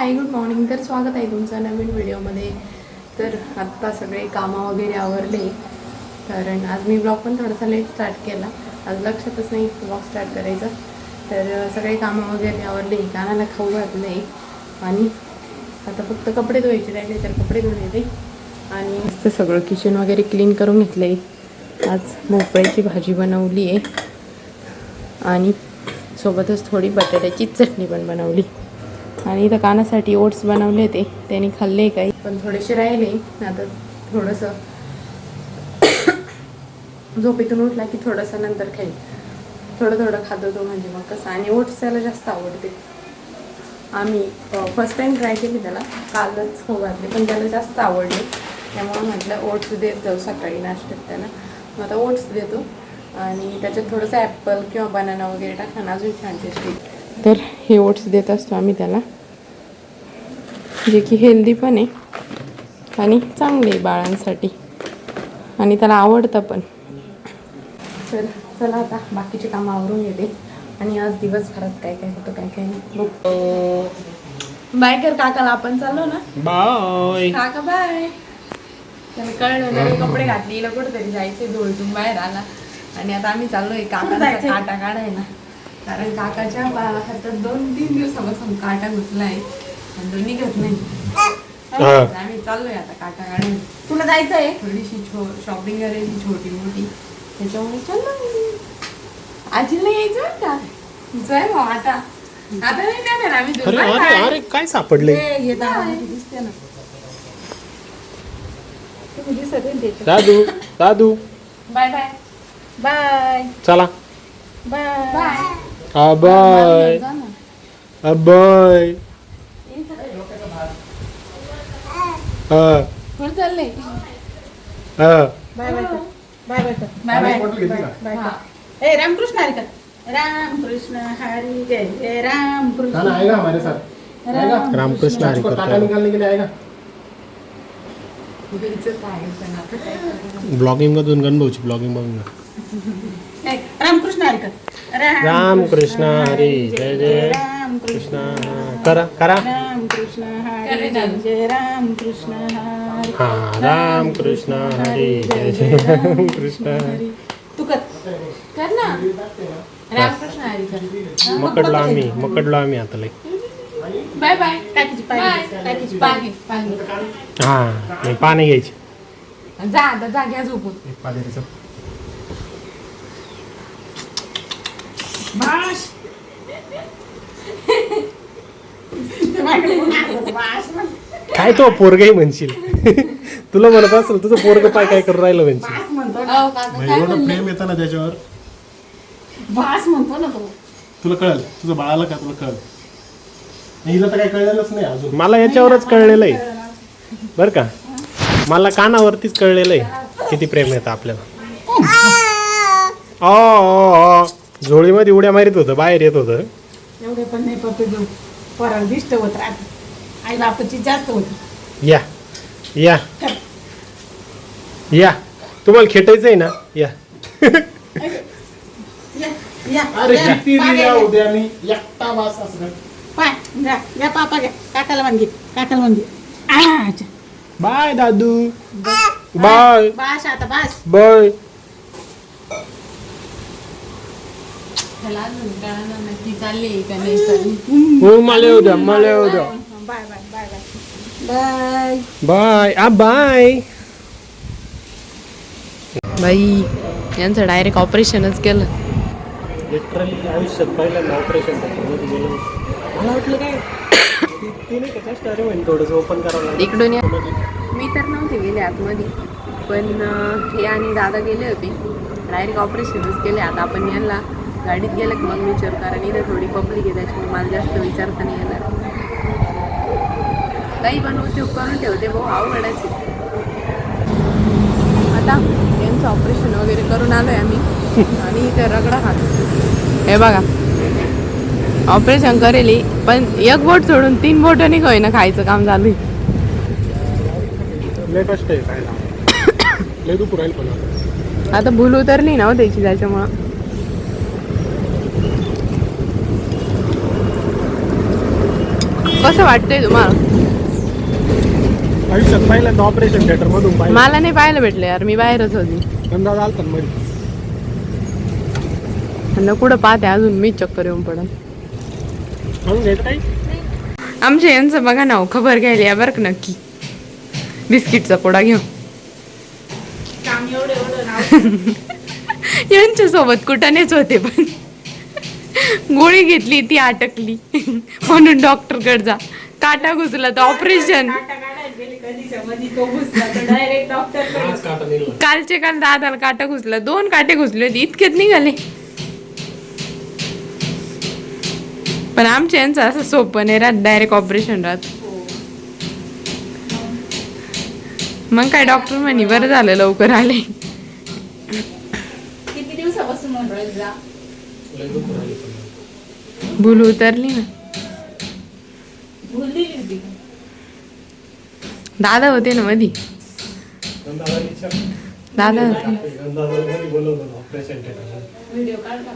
Hi good morning. तर स्वागत आहे तुमचं नवीन व्हिडिओमध्ये. तर आत्ता सगळे कामं वगैरे आवरले, कारण आज मी ब्लॉग पण थोडासा लेट स्टार्ट केला. आज लक्षातच नाही ब्लॉग स्टार्ट करायचं. तर सगळे कामं वगैरे आवरले, कानाला खाऊ घातले आणि आता फक्त कपडे धुवायचे राहिले, तर कपडे धुवून येते. आणि मस्त सगळं किचन वगैरे क्लीन करून घेतलं आहे. आज भोपळ्याची भाजी बनवली आहे आणि सोबतच थोडी बटाट्याची चटणी पण बनवली. आणि इथं कानासाठी ओट्स बनवले होते, त्यांनी खाल्ले काही, पण थोडेसे राहिले. आता थोडंसं झोपेतून उठला की थोडंसं नंतर खाईल. थोडं खात होतो म्हणजे मग कसं. आणि ओट्स त्याला जास्त आवडते. आम्ही फर्स्ट टाईम ट्राय केली त्याला, कालच खाऊ घातले, पण त्याला जास्त आवडले. त्यामुळे म्हटलं ओट्स देत जाऊ सकाळी नाश्त्यात त्याला. मग आता ओट्स देतो आणि त्याच्यात थोडंसं ॲपल किंवा बनाना वगैरे टाकताना अजून छान टेस्टी. तर हे ओट्स देत असतो आम्ही त्याला, जे की हेल्दी पण आहे आणि चांगले आहे बाळांसाठी, आणि त्याला आवडतं पण. तर चला आता बाकीचे कामं आवरून येते आणि आज दिवसभरात काय काय होतं काय काय नाही बघ. बाय कर काकाला, आपण चाललो ना. बाय काका बाय. त्याला कळलं नवीन कपडे घातले, हिला कुठेतरी जायचे, धुळतून बाहेर आला. आणि आता आम्ही चाललोय काकाचा काटा काढायला, कारण काकाच्या हातात 2-3 दिवसापासून काटा घुसलाय आणि तो निघत नाही. आम्ही चाललोय आता काटा काढायला. तुला जायचं आहे, थोडीशी शॉपिंग करायची छोटी मोठी, त्याच्यामुळे चाललो. आजीला यायचं का? जाय भाऊ आता नाही काय आम्ही. अरे काय सापडले दिसते ना दादू. दादू बाय बाय बाय. चला बाय बाय बाय बाय. कुठं चालले? Bye bye bye bye bye bye. ए रामकृष्ण हरी का? रामकृष्ण हरी जय जय रामकृष्ण. आएगा हमारे साथ. रामकृष्ण हरी काका निकालने के लिए आएगा. ब्लॉगिंग मधून गणभाऊची ब्लॉगिंग बघून. रामकृष्ण हरी का? रामकृष्ण हरी जय जय रामकृष्ण. करा करा. रामकृष्ण हरी जय जय रामकृष्ण हरी. हा रामकृष्ण हरी जय जय रामकृष्ण हरी. तू कर ना रामकृष्ण हरी कर. मकडलो आम्ही आता लई. Bye bye. टाकीची टाकीची पाणी पाणी. हा नाही पाणी घ्यायची. जा आता जा, घ्या झोपून. बाश. काय तो पोरगही म्हणशील. तुला म्हणत असेल तुझं पोरग पाय काय करून राहिलं म्हणशील. बास म्हणतो अहो, काका काय म्हणले? प्रेम येतं ना त्याच्यावर. बास म्हणतो ना तो. तुला कळलं तुझं बाळाला का तुला कळलं. हिला तर काय कळलेलंच नाही अजून. मला याच्यावरच कळलेलं आहे बरं का. मला कानावरतीच कळलेलं आहे किती प्रेम येतं आपल्याला. झोळीमध्ये उड्या मारित होतं, बाहेर येत होतं. एवढे पण नाही पप्पे देऊ. पोराला दिष्ट होत राहते. आई बापाची जास्त होती. या या या तुम्हाला खेटायचंय ना या. उद्या मी एकटा वास असणार. पाय घ्या पापा घ्या. काकाला मान घे. काकाला मान घे. बाय दादू. बाय बास आता बास. बाय. त्याला अजून कळणार नक्की चालली का नाही चालली. हो मला येऊ द्या मला येऊ द्या. Bye bye bye bye bye bye. बाई यांचं डायरेक्ट ऑपरेशनच केलं. लिटरली आयुष्यात पहिल्यांदा ऑपरेशन गेलं. मला वाटलं काय ते नाही का जास्त. अरे म्हणजे थोडंसं ओपन करावं लागलं इकडून या. मी तर नव्हते गेले आतमध्ये, पण हे आणि दादा गेले होते. डायरेक्ट ऑपरेशनच केले. आता आपण यांना गाडीत गेलं की मग विचार, कारण इथे थोडी पब्लिक आहे त्याच्यामुळे मला जास्त विचारता नाही येणार. काही पण उद्योग करून ठेवते भाऊ, अवघडायचे. आता यांचं ऑपरेशन वगैरे करून आलोय आम्ही आणि इथे रगडा खातो. हे बघा ऑपरेशन करेली, पण एक बोट सोडून 3 बोटांनी होईना खायचं काम चालू आहे. लय कष्ट आहे खायला. लय दुखू राहील पण आता भूल उतरली ना त्याची, त्याच्यामुळं. कसं वाटतंय तुम्हाला? आयुष्यात पहिल्यांदा ऑपरेशन थिएटर मधून पाहिलं. मला नाही पाहायला भेटलं यार, मी बाहेरच होती. अंदाज आलता ना मध्ये. आणि कुठं पाहते अजून मी चक्कर येऊन पडन. म्हणून घ्यायचं काही आमच्या यांचं बघा ना, खबर घ्यायला या बरं का नक्की. बिस्किटचा पोडा घेऊ. काम एवढं यांच्या सोबत कुठानेच होते पण गोळी घेतली ती अटकली म्हणून डॉक्टर कडे जा. काटा घुसला तर ऑपरेशन. कालचे काल दादाला काटा घुसला, 2 काटे घुसले होते, इतकेच निघाले. पण आमच्या यांचं असं सोपं नाही राहत, डायरेक्ट ऑपरेशन राहत. मग काय डॉक्टर म्हणे बरं झालं लवकर आले. किती दिवसापासून म्हणून जा भूल उतरली ना. भूल दिली होती. दादा होते ना मधी. दादा होते. व्हिडिओ काढला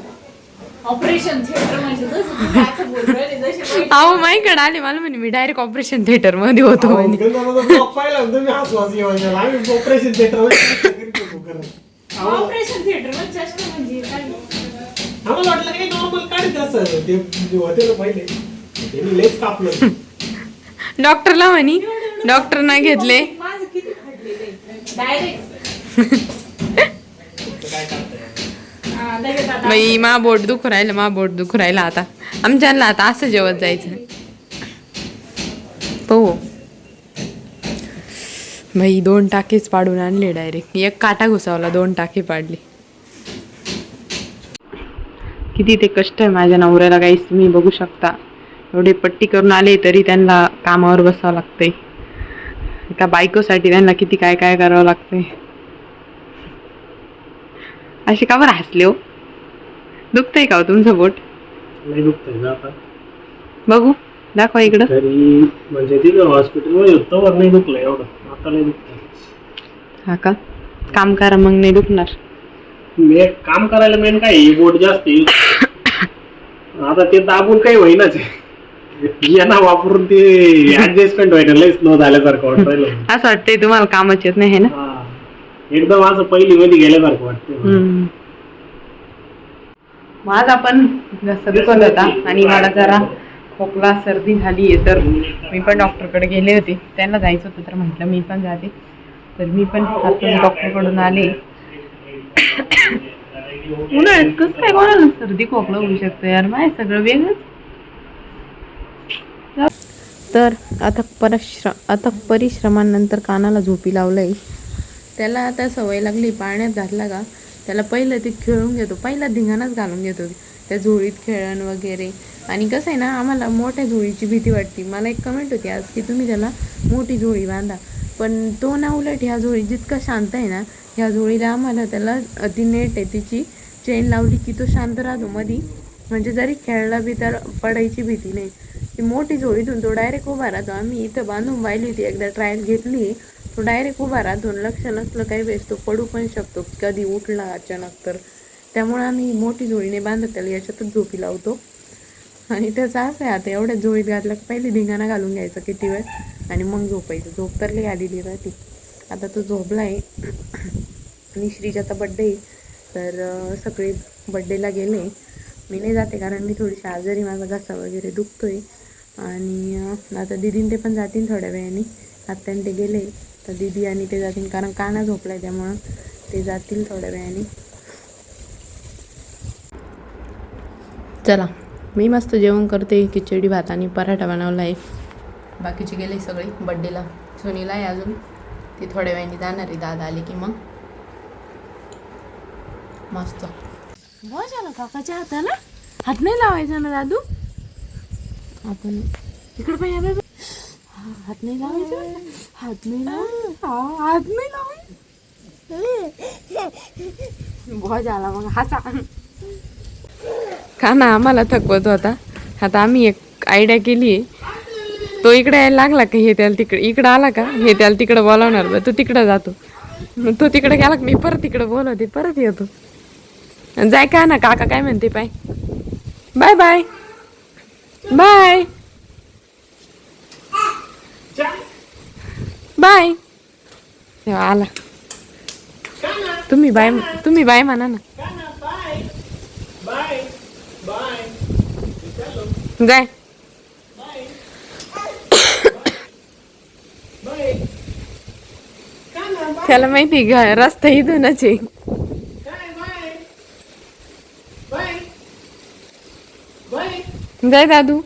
ऑपरेशन थिएटर म्हणजे जसं तू काय बोलतोय जसे अहो माईकडे आले, मला म्हणे मी डायरेक्ट ऑपरेशन थिएटर मध्ये होतो म्हणे. ऑपरेशन थिएटर म्हणजे जास्त म्हणजे काय आम्हाला वाटलं काही नॉर्मल काढत असं ते होते ना पहिले त्यांनी लेच कापलं. डॉक्टरला म्हणी, डॉक्टर नाही घेतले. माझं किती फाटलेलं डायरेक्ट बाई मा बोट दुखू राहिलं, मा बोट दुखू राहिलं. आता आमच्याला आता असं जेवत जायचं हो. बाई 2 टाकेच पाडून आणले डायरेक्ट. 1 काटा घुसावला, 2 टाके पाडले. किती ते कष्ट आहे माझ्या नवऱ्याला गाईस, तुम्ही बघू शकता. एवढे पट्टी करून आले तरी त्यांना कामावर बसावं लागतंय. एका बायकोसाठी त्यांना किती काय काय करावं लागतंय. असे का बरं हसले हो? दुखतंय का हो तुमचं बोट? नाही दुखतंय ना आता. बघू दाखवा इकडं. तरी म्हणजे तिथं हॉस्पिटलमध्ये होतं वर नाही दुखलं एवढं, आता नाही दुखतं. हा का? काम करा मग नाही दुखणार. काम करायला मेन काय बोट जास्त आता ते दाबून काही होईनाच यांना वापरून ते ऍडजस्टमेंट व्हायला लय स्लो झाल्यासारखं वाटतं. असं वाटतंय तुम्हाला कामच येत नाही ना? एकदम असं पहिली मध्ये गेल्यासारखं वाटतं. माझा पण जास्त दुखत होता आणि मला जरा खोकला सर्दी झाली आहे, तर मी पण डॉक्टरकडे गेले होते. त्यांना जायचं होतं तर म्हटलं मी पण जाते. तर मी पण आता डॉक्टरकडून आले. उन्हाळ्यात कसं काय कोणाला सर्दी खोकला होऊ शकतं यार, माय सगळं वेगळंच. तर अथक परिश्रमांनंतर कानाला झोपी लावलंय. त्याला आता सवय लागली, पाळण्यात घातला का त्याला पहिलं ते खेळून घेतो, पहिला धिंगाणाच घालून घेतो त्या झोळीत खेळण वगैरे. आणि कसं आहे ना, आम्हाला मोठ्या झोळीची भीती वाटते. मला एक कमेंट होती आज की तुम्ही त्याला मोठी झोळी बांधा, पण तो ना उलट ह्या झोळी जितका शांत आहे ना, ह्या झोळीला आम्हाला त्याला ती नेट आहे तिची चेन लावली की तो शांत राहतो मधी. म्हणजे जरी खेळला बी तर पडायची भीती नाही. ती मोठी झोळीतून तो डायरेक्ट उभा राहतो. आम्ही इथं बांधून पाहिली होती, एकदा ट्रायल घेतली. तो डायरेक्ट उभा राहतो, लक्ष नसलं काही वेळेस तो पडू पण शकतो कधी उठला अचानक. तर त्यामुळे आम्ही मोठी झोळीने बांधत त्याला याच्यातच झोपी लावतो. आणि त्याचं असं आहे, आता एवढ्या झोळीत घातलं की पहिले धिंगाणा घालून घ्यायचा किती वेळ आणि मग झोपायचं. झोप तर लई आलेली राहते. आता तो झोपला आहे. आणि श्रीजाचा बड्डे तर सगळे बड्डेला गेले. मी नाही जाते कारण मी थोडीशी आजारी, माझा घसा वगैरे दुखतोय. आणि आता दीदीन ते पण जातील थोड्या वेळाने. आत्याने ते गेले तर दीदी आणि ते जातील, कारण काना झोपलाय त्यामुळं ते जातील थोड्या वेळाने. चला मी मस्त जेवण करते. खिचडी भात आणि पराठा बनवला आहे. बाकीचे गेले सगळे बड्डेला. सोनीला आहे अजून, ती थोड्या वेळाने जाणार आहे, दादा आले की मग. मस्त बस ना काकाच्या हाताला हात नाही लावायचा ना दादू. आपण इकडे पण हात नाही लावायचा, हात नाही लावायचा, हात नाही लावायचा. बहुत झाला मग हसा. का ना आम्हाला थकवत होता. आता आम्ही एक आयडिया केली आहे. तो इकडे यायला लागला का हे त्याला तिकडे, इकडं आला का हे त्याला तिकडे बोलावणार. तो तिकडे जातो, मग तो तिकडे गेला का मी परत तिकडे बोलवते, परत येतो. जाय का ना काका काय म्हणते, pi by bye bye bye. तेव्हा आला. तुम्ही बाय म्हणा ना. जाय. त्याला माहिती रस्ता इथूनच आहे. जाय दादू.